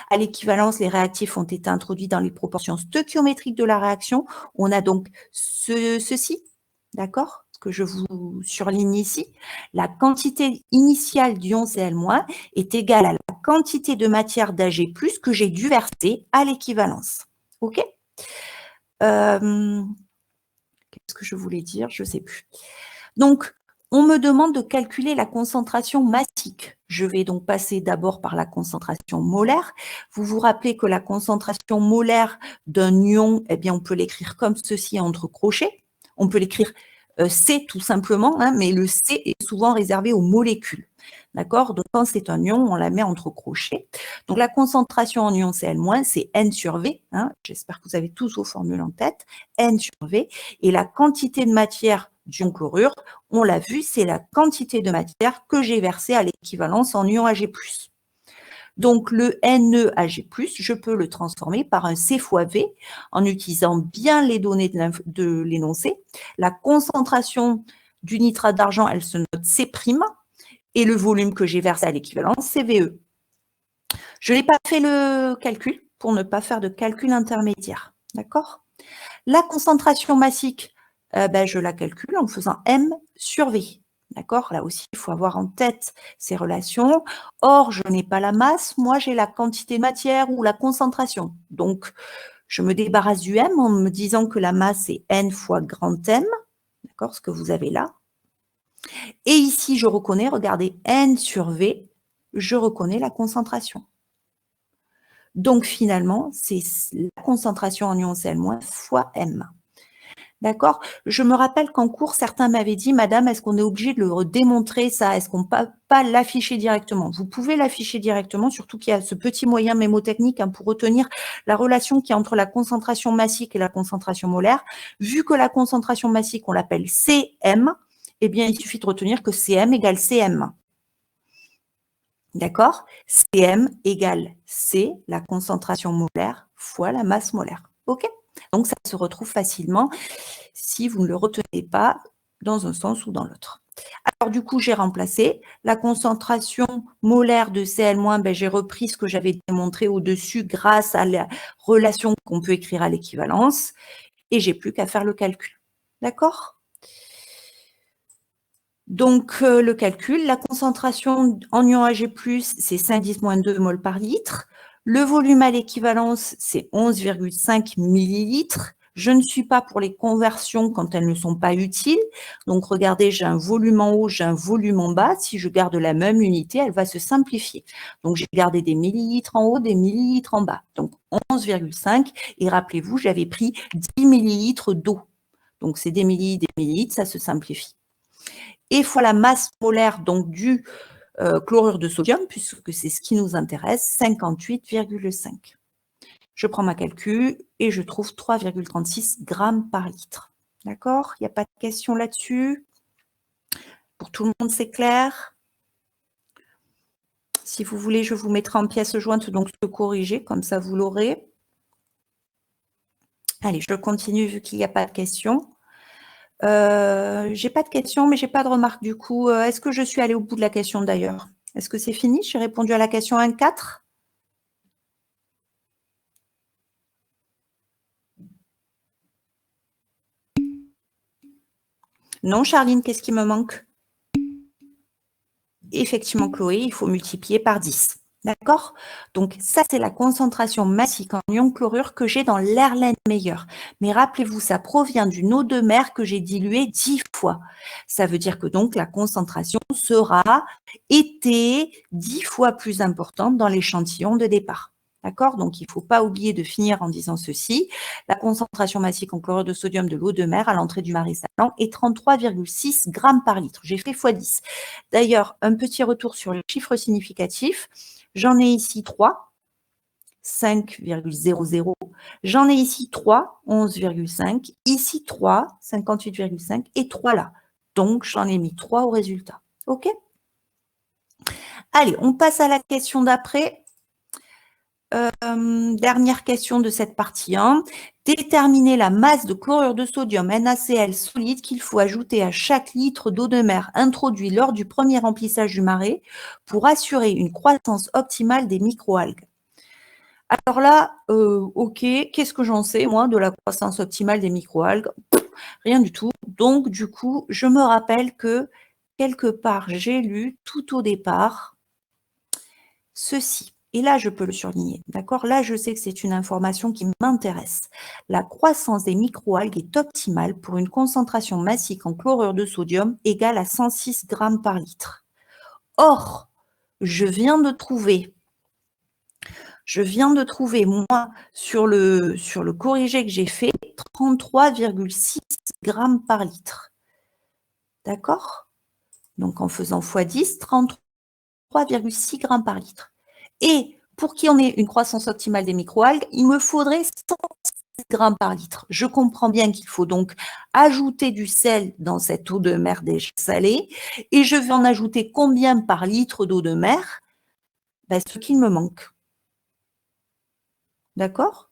Speaker 1: À l'équivalence, les réactifs ont été introduits dans les proportions stoichiométriques de la réaction. On a donc ceci, d'accord? Ce que je vous surligne ici. La quantité initiale d'ion Cl- est égale à la quantité de matière d'Ag+, que j'ai dû verser à l'équivalence. OK? Qu'est-ce que je voulais dire? Je ne sais plus. Donc, on me demande de calculer la concentration massique. Je vais donc passer d'abord par la concentration molaire. Vous vous rappelez que la concentration molaire d'un ion, eh bien, on peut l'écrire comme ceci entre crochets. On peut l'écrire C tout simplement, hein, mais le C est souvent réservé aux molécules. D'accord? Donc, quand c'est un ion, on la met entre crochets. Donc, la concentration en ion Cl-, c'est N sur V. Hein. J'espère que vous avez tous vos formules en tête. N sur V. Et la quantité de matière d'ion chlorure, on l'a vu, c'est la quantité de matière que j'ai versée à l'équivalence en ion Ag+. Donc, le NeAg+, je peux le transformer par un C fois V en utilisant bien les données de l'énoncé. La concentration du nitrate d'argent, elle se note C', et le volume que j'ai versé à l'équivalence, c'est VE. Je n'ai pas fait le calcul pour ne pas faire de calcul intermédiaire. D'accord? La concentration massique, je la calcule en faisant M sur V. D'accord? Là aussi, il faut avoir en tête ces relations. Or, je n'ai pas la masse, moi j'ai la quantité de matière ou la concentration. Donc, je me débarrasse du M en me disant que la masse est N fois grand M. D'accord? Ce que vous avez là. Et ici, je reconnais, regardez, N sur V, je reconnais la concentration. Donc, finalement, c'est la concentration en ion Cl- fois M. D'accord? Je me rappelle qu'en cours, certains m'avaient dit, Madame, est-ce qu'on est obligé de le démontrer ça? Est-ce qu'on ne peut pas l'afficher directement? Vous pouvez l'afficher directement, surtout qu'il y a ce petit moyen mémotechnique pour retenir la relation qu'il y a entre la concentration massique et la concentration molaire. Vu que la concentration massique, on l'appelle Cm, eh bien, il suffit de retenir que Cm égale Cm. D'accord? Cm égale C, la concentration molaire, fois la masse molaire. OK? Donc, ça se retrouve facilement si vous ne le retenez pas dans un sens ou dans l'autre. Alors, du coup, j'ai remplacé la concentration molaire de Cl-, j'ai repris ce que j'avais démontré au-dessus grâce à la relation qu'on peut écrire à l'équivalence et j'ai plus qu'à faire le calcul. D'accord? Donc, le calcul, la concentration en ion Ag+, c'est 5,10-2 mol par litre. Le volume à l'équivalence, c'est 11,5 millilitres. Je ne suis pas pour les conversions quand elles ne sont pas utiles. Donc, regardez, j'ai un volume en haut, j'ai un volume en bas. Si je garde la même unité, elle va se simplifier. Donc, j'ai gardé des millilitres en haut, des millilitres en bas. Donc, 11,5. Et rappelez-vous, j'avais pris 10 millilitres d'eau. Donc, c'est des millilitres, ça se simplifie. Et fois la masse molaire donc du chlorure de sodium, puisque c'est ce qui nous intéresse, 58,5. Je prends ma calcul et je trouve 3,36 grammes par litre. D'accord? Il n'y a pas de question là-dessus? Pour tout le monde, c'est clair? Si vous voulez, je vous mettrai en pièces jointes, donc se corriger, comme ça vous l'aurez. Allez, je continue vu qu'il n'y a pas de questions. J'ai pas de questions, mais j'ai pas de remarques du coup. Est-ce que je suis allée au bout de la question d'ailleurs? Est-ce que c'est fini? J'ai répondu à la question 1.4. Non, Charline, qu'est-ce qui me manque? Effectivement, Chloé, il faut multiplier par 10. D'accord? Donc, ça, c'est la concentration massique en ion chlorure que j'ai dans l'Erlenmeyer. Mais rappelez-vous, ça provient d'une eau de mer que j'ai diluée 10 fois. Ça veut dire que donc la concentration était 10 fois plus importante dans l'échantillon de départ. D'accord? Donc, il ne faut pas oublier de finir en disant ceci. La concentration massique en chlorure de sodium de l'eau de mer à l'entrée du marais salant est 33,6 grammes par litre. J'ai fait x10. D'ailleurs, un petit retour sur les chiffres significatifs. J'en ai ici 3, 5,00. J'en ai ici 3, 11,5. Ici 3, 58,5. Et 3 là. Donc, j'en ai mis 3 au résultat. OK? Allez, on passe à la question d'après. Dernière question de cette partie 1. Déterminer la masse de chlorure de sodium NaCl solide qu'il faut ajouter à chaque litre d'eau de mer introduit lors du premier remplissage du marais pour assurer une croissance optimale des microalgues. Alors là, ok, qu'est-ce que j'en sais, moi, de la croissance optimale des microalgues? Rien du tout. Donc, du coup, je me rappelle que quelque part, j'ai lu tout au départ ceci. Et là, je peux le surligner, d'accord? Là, je sais que c'est une information qui m'intéresse. La croissance des microalgues est optimale pour une concentration massique en chlorure de sodium égale à 106 grammes par litre. Or, je viens de trouver, moi, sur le corrigé que j'ai fait, 33,6 grammes par litre. D'accord? Donc, en faisant x10, 33,6 grammes par litre. Et pour qu'il y en ait une croissance optimale des microalgues, il me faudrait 106 grammes par litre. Je comprends bien qu'il faut donc ajouter du sel dans cette eau de mer déjà salée. Et je vais en ajouter combien par litre d'eau de mer? Ce qu'il me manque. D'accord?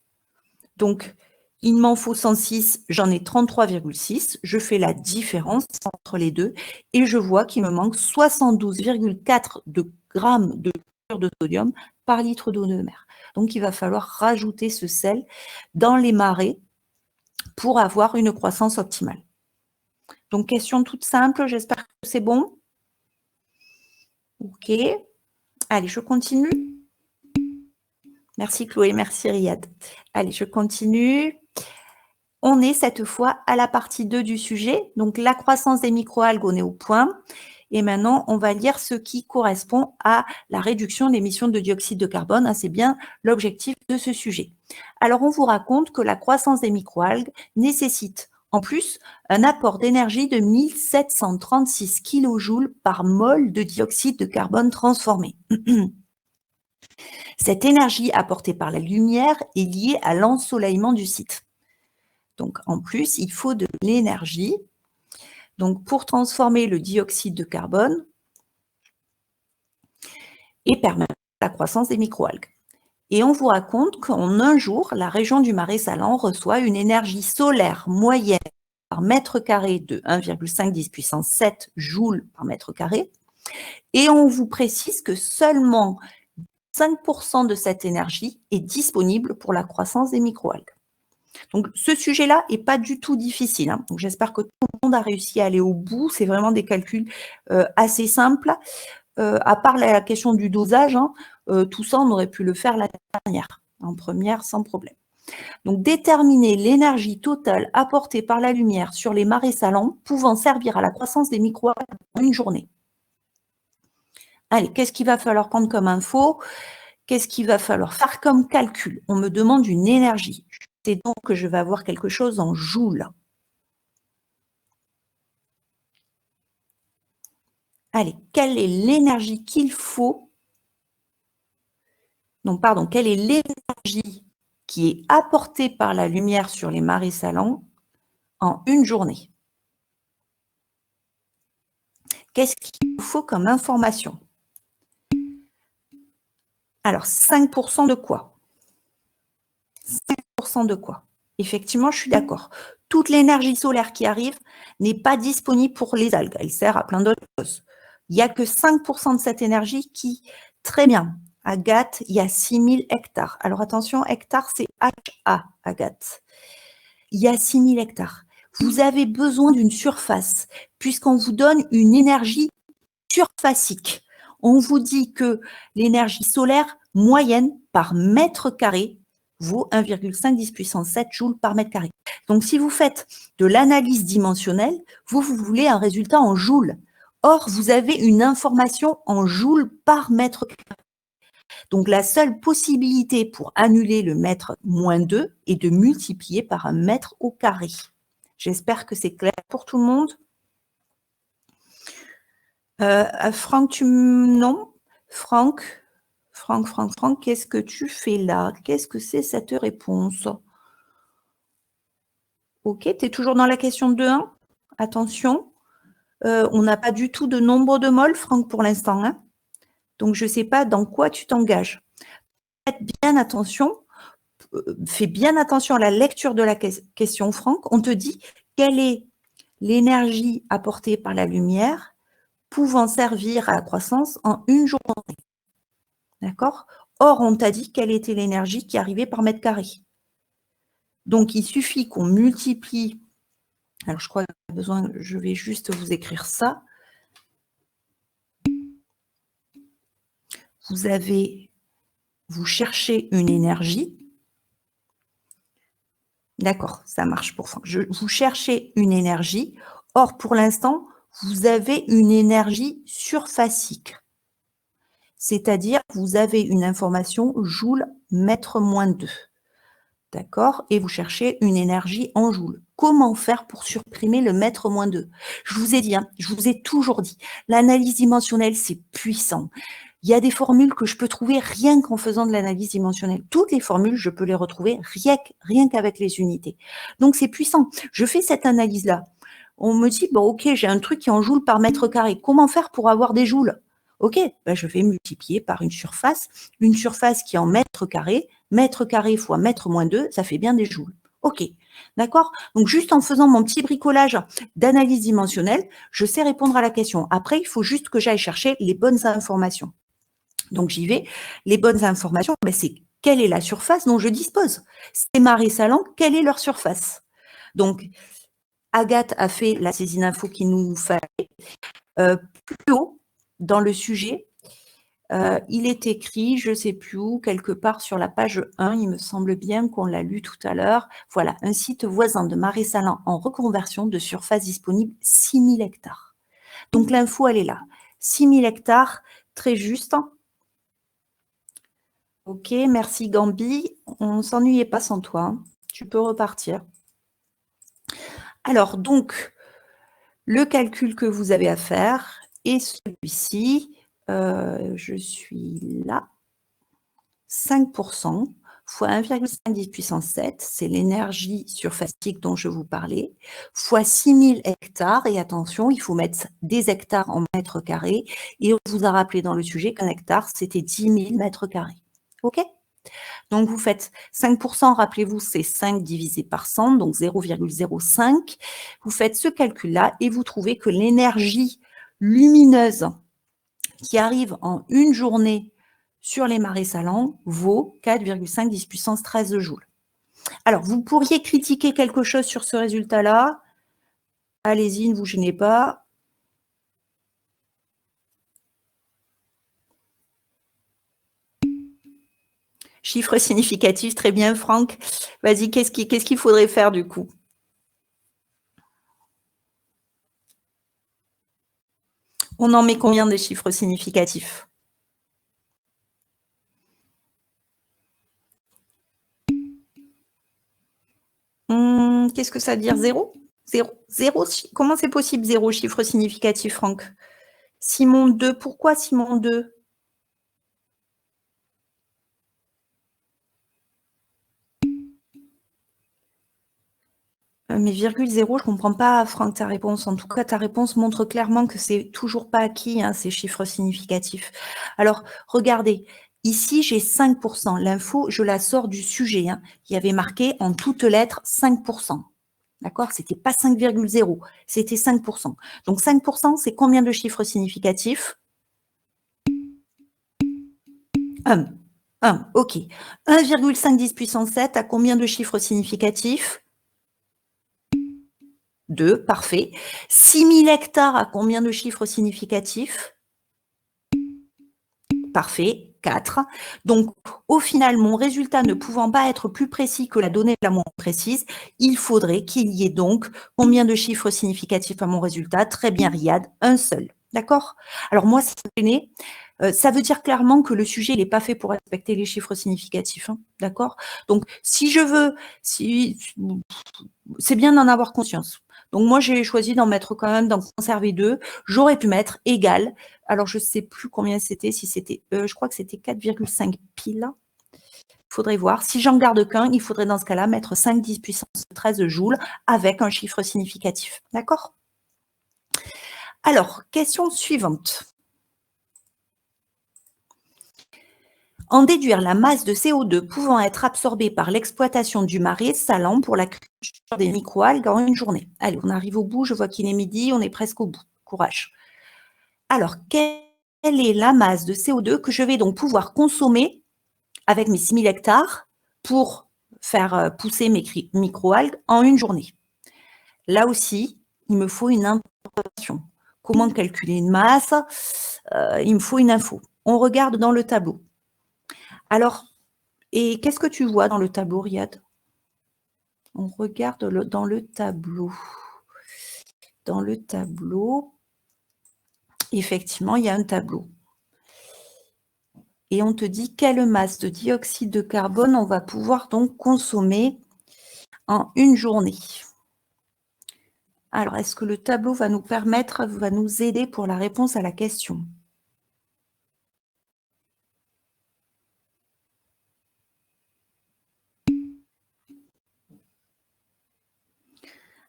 Speaker 1: Donc, il m'en faut 106, j'en ai 33,6. Je fais la différence entre les deux et je vois qu'il me manque 72,4 grammes de de sodium par litre d'eau de mer. Donc, il va falloir rajouter ce sel dans les marais pour avoir une croissance optimale. Donc, question toute simple, j'espère que c'est bon. Ok. Allez, je continue. Merci Chloé, merci Riyad. Allez, je continue. On est cette fois à la partie 2 du sujet. Donc, la croissance des microalgues, on est au point. Et maintenant, on va lire ce qui correspond à la réduction d'émissions de dioxyde de carbone. C'est bien l'objectif de ce sujet. Alors, on vous raconte que la croissance des microalgues nécessite en plus un apport d'énergie de 1736 kJ par mol de dioxyde de carbone transformé. Cette énergie apportée par la lumière est liée à l'ensoleillement du site. Donc, en plus, il faut de l'énergie. Donc, pour transformer le dioxyde de carbone et permettre la croissance des microalgues. Et on vous raconte qu'en un jour, la région du Marais Salent reçoit une énergie solaire moyenne par mètre carré de 1,5 puissance 7 joules par mètre carré. Et on vous précise que seulement 5% de cette énergie est disponible pour la croissance des microalgues. Donc, ce sujet-là n'est pas du tout difficile. Hein. Donc, j'espère que tout le monde a réussi à aller au bout. C'est vraiment des calculs assez simples. À part la question du dosage, hein, tout ça, on aurait pu le faire la dernière, en première, sans problème. Donc, déterminer l'énergie totale apportée par la lumière sur les marais salants pouvant servir à la croissance des microalgues en une journée. Allez, qu'est-ce qu'il va falloir prendre comme info? Qu'est-ce qu'il va falloir faire comme calcul? On me demande une énergie. C'est donc que je vais avoir quelque chose en joules. Allez, quelle est l'énergie qu'il faut? Non, pardon, quelle est l'énergie qui est apportée par la lumière sur les marais salants en une journée? Qu'est-ce qu'il faut comme information? Alors, 5% de quoi? 5% de quoi? Effectivement, je suis d'accord. Toute l'énergie solaire qui arrive n'est pas disponible pour les algues. Elle sert à plein d'autres choses. Il n'y a que 5% de cette énergie qui, très bien, Agathe, il y a 6000 hectares. Alors attention, hectare, c'est HA, Agathe. Il y a 6000 hectares. Vous avez besoin d'une surface, puisqu'on vous donne une énergie surfacique. On vous dit que l'énergie solaire moyenne par mètre carré vaut 1,5 puissance 7 joules par mètre carré. Donc, si vous faites de l'analyse dimensionnelle, vous voulez un résultat en joules. Or, vous avez une information en joules par mètre carré. Donc, la seule possibilité pour annuler le mètre moins 2 est de multiplier par un mètre au carré. J'espère que c'est clair pour tout le monde. Franck, non. Franck, qu'est-ce que tu fais là? Qu'est-ce que c'est cette réponse? Ok, tu es toujours dans la question 2.1. Attention, on n'a pas du tout de nombre de moles, Franck, pour l'instant. Hein. Donc, je ne sais pas dans quoi tu t'engages. Faites bien attention. Fais bien attention à la lecture de la question, Franck. On te dit quelle est l'énergie apportée par la lumière pouvant servir à la croissance en une journée. D'accord? Or, on t'a dit quelle était l'énergie qui arrivait par mètre carré. Donc, il suffit qu'on multiplie. Alors, je crois qu'il y a besoin, je vais juste vous écrire ça. Vous cherchez une énergie. D'accord, ça marche pour Franck. Vous cherchez une énergie. Or, pour l'instant, vous avez une énergie surfacique. C'est-à-dire que vous avez une information joule mètre moins 2. D'accord? Et vous cherchez une énergie en joules. Comment faire pour supprimer le mètre moins 2? Je vous ai dit, hein, je vous ai toujours dit, l'analyse dimensionnelle, c'est puissant. Il y a des formules que je peux trouver rien qu'en faisant de l'analyse dimensionnelle. Toutes les formules, je peux les retrouver rien qu'avec les unités. Donc, c'est puissant. Je fais cette analyse-là. On me dit, bon, ok, j'ai un truc qui est en joules par mètre carré. Comment faire pour avoir des joules? Ok, ben je vais multiplier par une surface qui est en mètre carré fois mètre moins 2, ça fait bien des joules. Ok, d'accord? Donc, juste en faisant mon petit bricolage d'analyse dimensionnelle, je sais répondre à la question. Après, il faut juste que j'aille chercher les bonnes informations. Donc, j'y vais. Les bonnes informations, ben, c'est quelle est la surface dont je dispose. Ces marais salants, quelle est leur surface? Donc, Agathe a fait la saisine info qu'il nous fallait. Plus haut, dans le sujet, il est écrit, je ne sais plus où, quelque part sur la page 1, il me semble bien qu'on l'a lu tout à l'heure. Voilà, un site voisin de marais salants en reconversion de surface disponible 6000 hectares. Donc, l'info, elle est là. 6000 hectares, très juste. Ok, merci Gambi. On ne s'ennuyait pas sans toi. Hein. Tu peux repartir. Alors, donc, le calcul que vous avez à faire est celui-ci. Je suis là. 5% fois 1,5 puissance 7, c'est l'énergie surfacique dont je vous parlais, fois 6000 hectares. Et attention, il faut mettre des hectares en mètres carrés. Et on vous a rappelé dans le sujet qu'un hectare, c'était 10 000 mètres carrés. OK ? Donc, vous faites 5%, rappelez-vous, c'est 5 divisé par 100, donc 0,05. Vous faites ce calcul-là et vous trouvez que l'énergie lumineuse qui arrive en une journée sur les marais salants vaut 4,5 10 puissance 13 joules. Alors, vous pourriez critiquer quelque chose sur ce résultat-là. Allez-y, ne vous gênez pas. Chiffre significatif, très bien, Franck. Vas-y, qu'est-ce qu'il faudrait faire du coup? On en met combien de chiffres significatifs? Qu'est-ce que ça veut dire? Zéro? Zéro, comment c'est possible, zéro chiffre significatif, Franck? Simon 2, pourquoi Simon 2? Mais virgule zéro, je ne comprends pas, Franck, ta réponse. En tout cas, ta réponse montre clairement que c'est toujours pas acquis, hein, ces chiffres significatifs. Alors, regardez, ici, j'ai 5%. L'info, je la sors du sujet. Hein. Il y avait marqué en toutes lettres 5%. D'accord? C'était pas 5,0, c'était 5%. Donc, 5%, c'est combien de chiffres significatifs? 1. 1, ok. 1,5 10 puissance 7 à combien de chiffres significatifs? 2, parfait. 6000 hectares à combien de chiffres significatifs? Parfait, 4. Donc, au final, mon résultat ne pouvant pas être plus précis que la donnée la moins précise, il faudrait qu'il y ait donc combien de chiffres significatifs à mon résultat? Très bien, Riyad, un seul. D'accord? Alors, moi, ça veut dire clairement que le sujet n'est pas fait pour respecter les chiffres significatifs. Hein, d'accord? Donc, si je veux, c'est bien d'en avoir conscience. Donc, moi, j'ai choisi d'en mettre quand même, d'en conserver 2. J'aurais pu mettre égal. Alors, je ne sais plus combien c'était, si c'était, je crois que c'était 4,5 piles. Il faudrait voir. Si j'en garde qu'un, il faudrait dans ce cas-là mettre 5 10 puissance 13 joules avec un chiffre significatif. D'accord? Alors, question suivante. En déduire la masse de CO2 pouvant être absorbée par l'exploitation du marais salant pour la culture des microalgues en une journée. Allez, on arrive au bout, je vois qu'il est midi, on est presque au bout. Courage. Alors, quelle est la masse de CO2 que je vais donc pouvoir consommer avec mes 6000 hectares pour faire pousser mes microalgues en une journée? Là aussi, il me faut une information. Comment calculer une masse? Il me faut une info. On regarde dans le tableau. Alors, et qu'est-ce que tu vois dans le tableau, Riyad? On regarde dans le tableau. Dans le tableau, effectivement, il y a un tableau. Et on te dit quelle masse de dioxyde de carbone on va pouvoir donc consommer en une journée. Alors, est-ce que le tableau va nous aider pour la réponse à la question?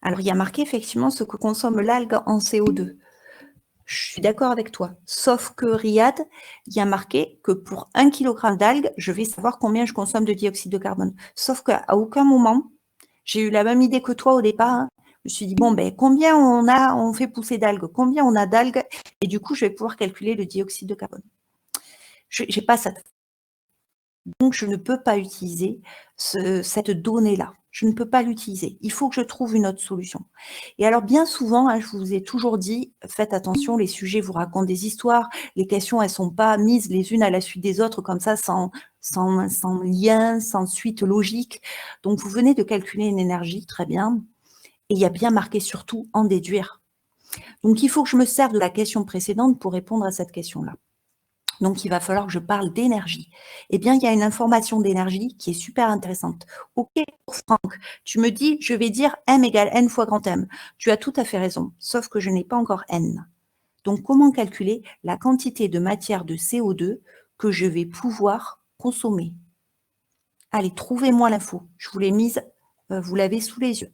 Speaker 1: Alors, il y a marqué effectivement ce que consomme l'algue en CO2. Je suis d'accord avec toi. Sauf que, Riyad, il y a marqué que pour 1 kg d'algues, je vais savoir combien je consomme de dioxyde de carbone. Sauf qu'à aucun moment, j'ai eu la même idée que toi au départ. Hein. Je me suis dit, bon, ben, combien on fait pousser d'algues? Combien on a d'algues? Et du coup, je vais pouvoir calculer le dioxyde de carbone. Je n'ai pas cette. Donc, je ne peux pas utiliser cette donnée-là. Je ne peux pas l'utiliser. Il faut que je trouve une autre solution. Et alors, bien souvent, hein, je vous ai toujours dit, faites attention, les sujets vous racontent des histoires, les questions, elles ne sont pas mises les unes à la suite des autres, comme ça, sans lien, sans suite logique. Donc, vous venez de calculer une énergie, très bien, et il y a bien marqué surtout en déduire. Donc, il faut que je me serve de la question précédente pour répondre à cette question-là. Donc, il va falloir que je parle d'énergie. Eh bien, il y a une information d'énergie qui est super intéressante. OK, pour Franck, tu me dis, je vais dire M égale N fois grand M. Tu as tout à fait raison, sauf que je n'ai pas encore N. Donc, comment calculer la quantité de matière de CO2 que je vais pouvoir consommer? Allez, trouvez-moi l'info. Je vous l'ai mise, vous l'avez sous les yeux.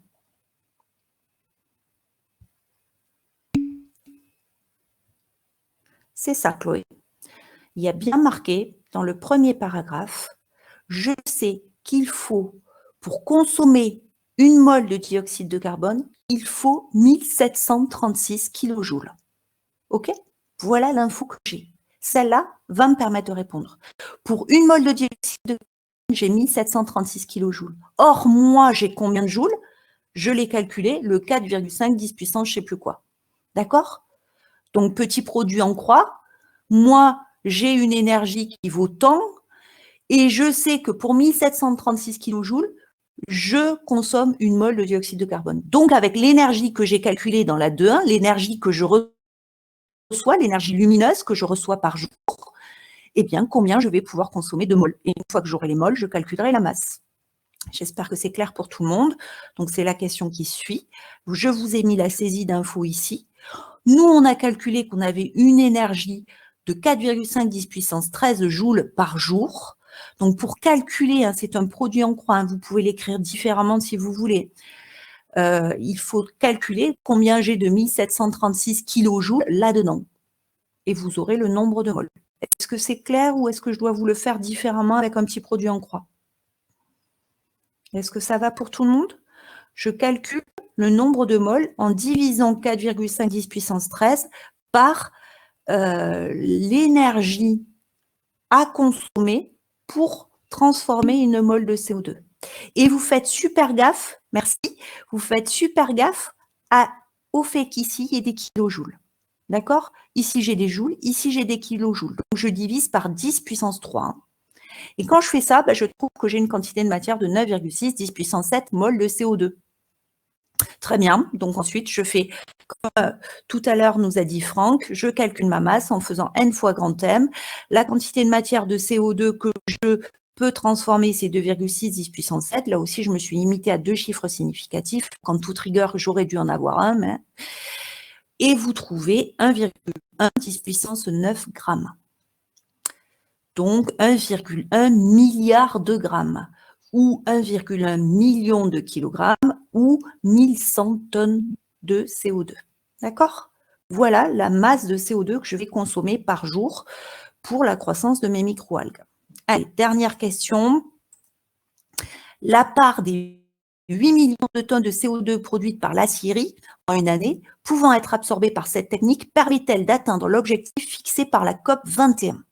Speaker 1: C'est ça, Chloé. Il y a bien marqué dans le premier paragraphe, je sais qu'il faut, pour consommer une mole de dioxyde de carbone, il faut 1736 kJ. OK? Voilà l'info que j'ai. Celle-là va me permettre de répondre. Pour une mole de dioxyde de carbone, j'ai 1736 kJ. Or, moi, j'ai combien de joules? Je l'ai calculé, le 4,5 10 puissance je ne sais plus quoi. D'accord? Donc, petit produit en croix. Moi, j'ai une énergie qui vaut tant, et je sais que pour 1736 kJ, je consomme une mole de dioxyde de carbone. Donc, avec l'énergie que j'ai calculée dans la 2.1, l'énergie que je reçois, l'énergie lumineuse que je reçois par jour, eh bien, combien je vais pouvoir consommer de moles. Et une fois que j'aurai les moles, je calculerai la masse. J'espère que c'est clair pour tout le monde. Donc, c'est la question qui suit. Je vous ai mis la saisie d'infos ici. Nous, on a calculé qu'on avait une énergie de 4,5 10 puissance 13 joules par jour. Donc, pour calculer, hein, c'est un produit en croix, hein, vous pouvez l'écrire différemment si vous voulez. Il faut calculer combien j'ai de 1736 kilojoules là-dedans. Et vous aurez le nombre de moles. Est-ce que c'est clair ou est-ce que je dois vous le faire différemment avec un petit produit en croix? Est-ce que ça va pour tout le monde? Je calcule le nombre de moles en divisant 4,5 10 puissance 13 par l'énergie à consommer pour transformer une mole de CO2. Et vous faites super gaffe, merci, vous faites super gaffe au fait qu'ici, il y ait des kilojoules. D'accord? Ici, j'ai des joules, ici, j'ai des kilojoules. Donc, je divise par 10 puissance 3. Hein. Et quand je fais ça, je trouve que j'ai une quantité de matière de 9,6 10 puissance 7 mol de CO2. Très bien. Donc, ensuite, je fais, comme tout à l'heure nous a dit Franck, je calcule ma masse en faisant N fois grand M. La quantité de matière de CO2 que je peux transformer, c'est 2,6 10 puissance 7. Là aussi, je me suis limitée à 2 chiffres significatifs. Qu'en toute rigueur, j'aurais dû en avoir un. Mais... Et vous trouvez 1,1 10 puissance 9 grammes. Donc, 1,1 milliard de grammes ou 1,1 million de kilogrammes ou 1100 tonnes de CO2. D'accord? Voilà la masse de CO2 que je vais consommer par jour pour la croissance de mes microalgues. Allez, dernière question. La part des 8 millions de tonnes de CO2 produites par l'acierie en une année, pouvant être absorbées par cette technique, permet-elle d'atteindre l'objectif fixé par la COP 21?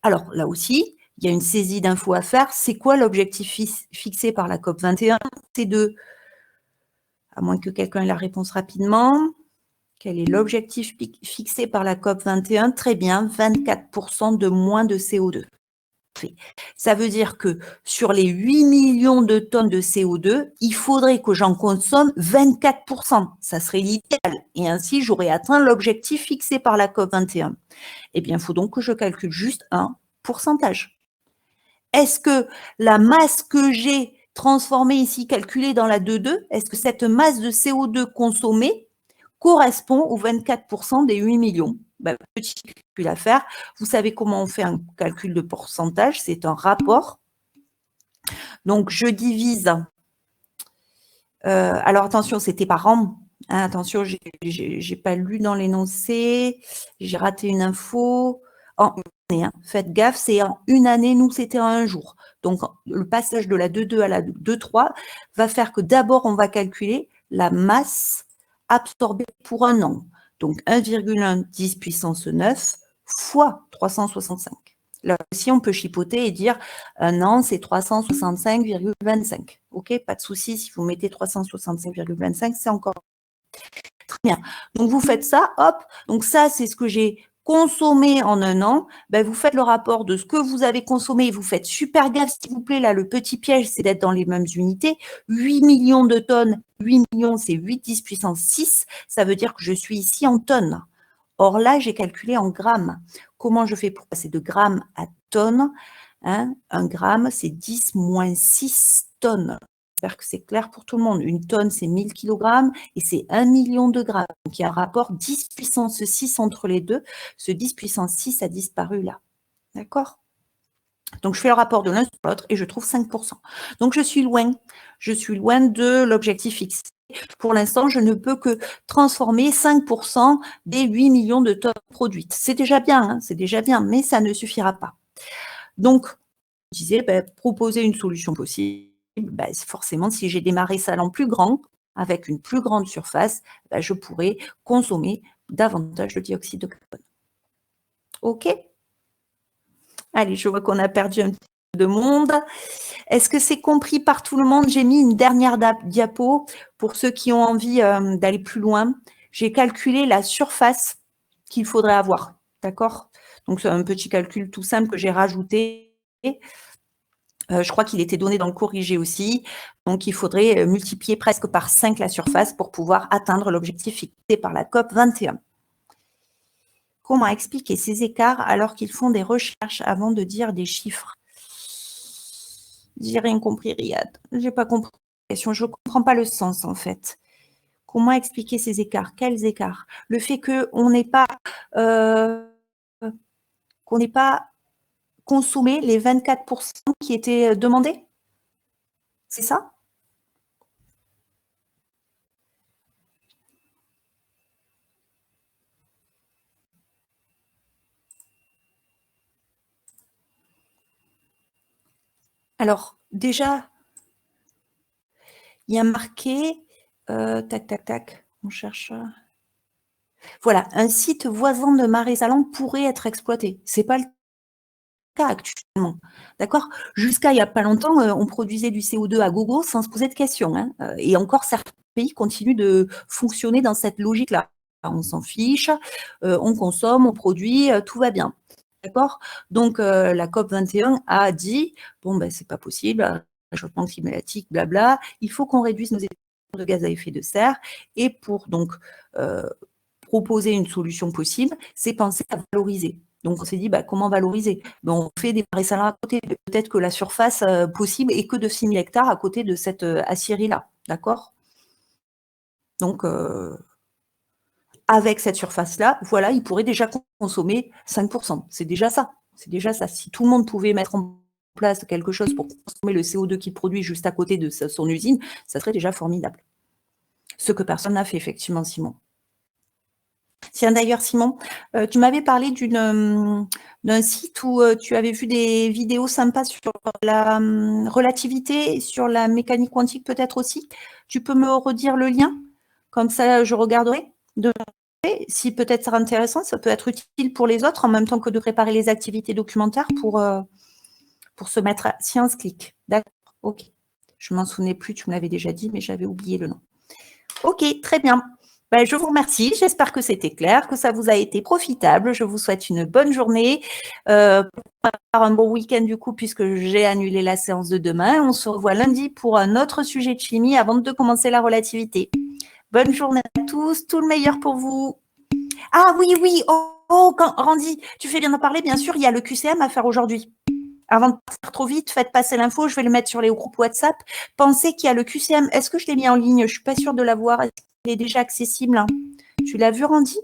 Speaker 1: Alors, là aussi, il y a une saisie d'infos à faire. C'est quoi l'objectif fixé par la COP 21? C'est de, à moins que quelqu'un ait la réponse rapidement, quel est l'objectif fixé par la COP 21? Très bien, 24% de moins de CO2. Ça veut dire que sur les 8 millions de tonnes de CO2, il faudrait que j'en consomme 24%. Ça serait l'idéal. Et ainsi, j'aurais atteint l'objectif fixé par la COP 21. Eh bien, il faut donc que je calcule juste un pourcentage. Est-ce que la masse que j'ai transformée ici, calculée dans la 2,2, est-ce que cette masse de CO2 consommée correspond aux 24% des 8 millions? Petit calcul à faire. Vous savez comment on fait un calcul de pourcentage? C'est un rapport. Donc, je divise. Alors, attention, c'était par an. Hein, attention, je n'ai pas lu dans l'énoncé. J'ai raté une info. En une année, hein. Faites gaffe, c'est en une année. Nous, c'était en un jour. Donc, le passage de la 2,2 à la 2,3 va faire que d'abord, on va calculer la masse absorbée pour un an. Donc, 1,1 10 puissance 9 fois 365. Là aussi, on peut chipoter et dire un an, c'est 365,25. OK, pas de souci. Si vous mettez 365,25, c'est encore très bien. Donc, vous faites ça, hop. Donc, ça, c'est ce que j'ai consommé en un an. Ben, vous faites le rapport de ce que vous avez consommé. Vous faites super gaffe, s'il vous plaît. Là, le petit piège, c'est d'être dans les mêmes unités. 8 millions de tonnes. 8 millions, c'est 8 10 puissance 6. Ça veut dire que je suis ici en tonnes. Or là, j'ai calculé en grammes. Comment je fais pour passer de grammes à tonnes? Un gramme, c'est 10 moins 6 tonnes. J'espère que c'est clair pour tout le monde. Une tonne, c'est 1000 kg et c'est 1 million de grammes. Donc, il y a un rapport 10 puissance 6 entre les deux. Ce 10 puissance 6 a disparu là. D'accord? Donc, je fais le rapport de l'un sur l'autre et je trouve 5%. Donc, je suis loin. Je suis loin de l'objectif fixé. Pour l'instant, je ne peux que transformer 5% des 8 millions de tonnes produites. C'est déjà bien, hein, c'est déjà bien, mais ça ne suffira pas. Donc, je disais, proposer une solution possible, forcément, si j'ai des marais salants plus grands, avec une plus grande surface, je pourrais consommer davantage de dioxyde de carbone. OK? Allez, je vois qu'on a perdu un petit peu de monde. Est-ce que c'est compris par tout le monde? J'ai mis une dernière diapo pour ceux qui ont envie d'aller plus loin. J'ai calculé la surface qu'il faudrait avoir. D'accord? Donc, c'est un petit calcul tout simple que j'ai rajouté. Je crois qu'il était donné dans le corrigé aussi. Donc, il faudrait multiplier presque par 5 la surface pour pouvoir atteindre l'objectif fixé par la COP 21. Comment expliquer ces écarts alors qu'ils font des recherches avant de dire des chiffres? J'ai rien compris, Riyad. J'ai pas compris la question. Je ne comprends pas le sens, en fait. Comment expliquer ces écarts? Quels écarts? Le fait qu'on n'ait pas consommé les 24% qui étaient demandés? C'est ça? Alors, déjà, il y a marqué, tac, tac, tac, on cherche. Voilà, un site voisin de marais salants pourrait être exploité. Ce n'est pas le cas actuellement. D'accord? Jusqu'à il n'y a pas longtemps, on produisait du CO2 à gogo sans se poser de questions. Hein, et encore, certains pays continuent de fonctionner dans cette logique-là. On s'en fiche, on consomme, on produit, tout va bien. D'accord? Donc, la COP 21 a dit, bon, c'est pas possible, réchauffement climatique, blabla, il faut qu'on réduise nos émissions de gaz à effet de serre. Et pour donc proposer une solution possible, c'est penser à valoriser. Donc, on s'est dit, comment valoriser? On fait des marais salants à côté. Peut-être que la surface possible est que de 6 000 hectares à côté de cette aciérie-là. D'accord? Donc, avec cette surface-là, voilà, il pourrait déjà consommer 5%. C'est déjà ça. C'est déjà ça. Si tout le monde pouvait mettre en place quelque chose pour consommer le CO2 qu'il produit juste à côté de son usine, ça serait déjà formidable. Ce que personne n'a fait, effectivement, Simon. Tiens, d'ailleurs, Simon, tu m'avais parlé d'un site où tu avais vu des vidéos sympas sur la relativité, sur la mécanique quantique peut-être aussi. Tu peux me redire le lien? Comme ça, je regarderai. Si peut-être c'est intéressant, ça peut être utile pour les autres en même temps que de préparer les activités documentaires pour se mettre à ScienceClick. D'accord, ok. Je ne m'en souvenais plus, tu me l'avais déjà dit, mais j'avais oublié le nom. Ok, très bien. Je vous remercie, j'espère que c'était clair, que ça vous a été profitable. Je vous souhaite une bonne journée, un bon week-end du coup, puisque j'ai annulé la séance de demain. On se revoit lundi pour un autre sujet de chimie avant de commencer la relativité. Bonne journée à tous, tout le meilleur pour vous. Ah oui, Randy, tu fais bien d'en parler, bien sûr, il y a le QCM à faire aujourd'hui. Avant de partir trop vite, faites passer l'info, je vais le mettre sur les groupes WhatsApp. Pensez qu'il y a le QCM. Est-ce que je l'ai mis en ligne? Je ne suis pas sûre de l'avoir. Est-ce qu'il est déjà accessible? Tu l'as vu, Randy?